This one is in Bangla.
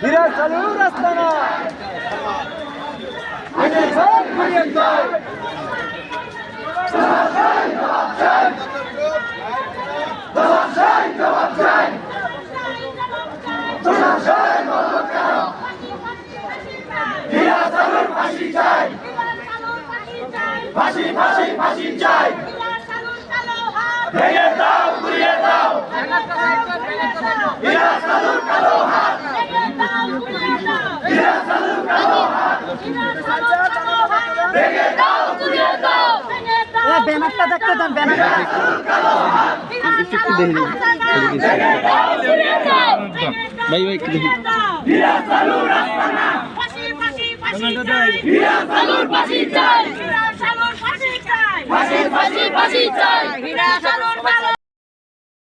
বিরাট চালুর রাস্তা না ফাঁসি ফাঁসি ফাঁসি চাই ভেঙে দাও ঘুরিয়ে দাও বিরাট চালুর কালো হাত বিরাট চালুর কালো হাত ভেঙে দাও ঘুরিয়ে দাও ব্যানারটা দেখতে দেন ব্যানারটা ভাই ভাই বিরাট চালুর রাস্তা না বিরাট চালুর ফাঁসি চাই ফাঁসি ফাঁসি ফাঁসি চাই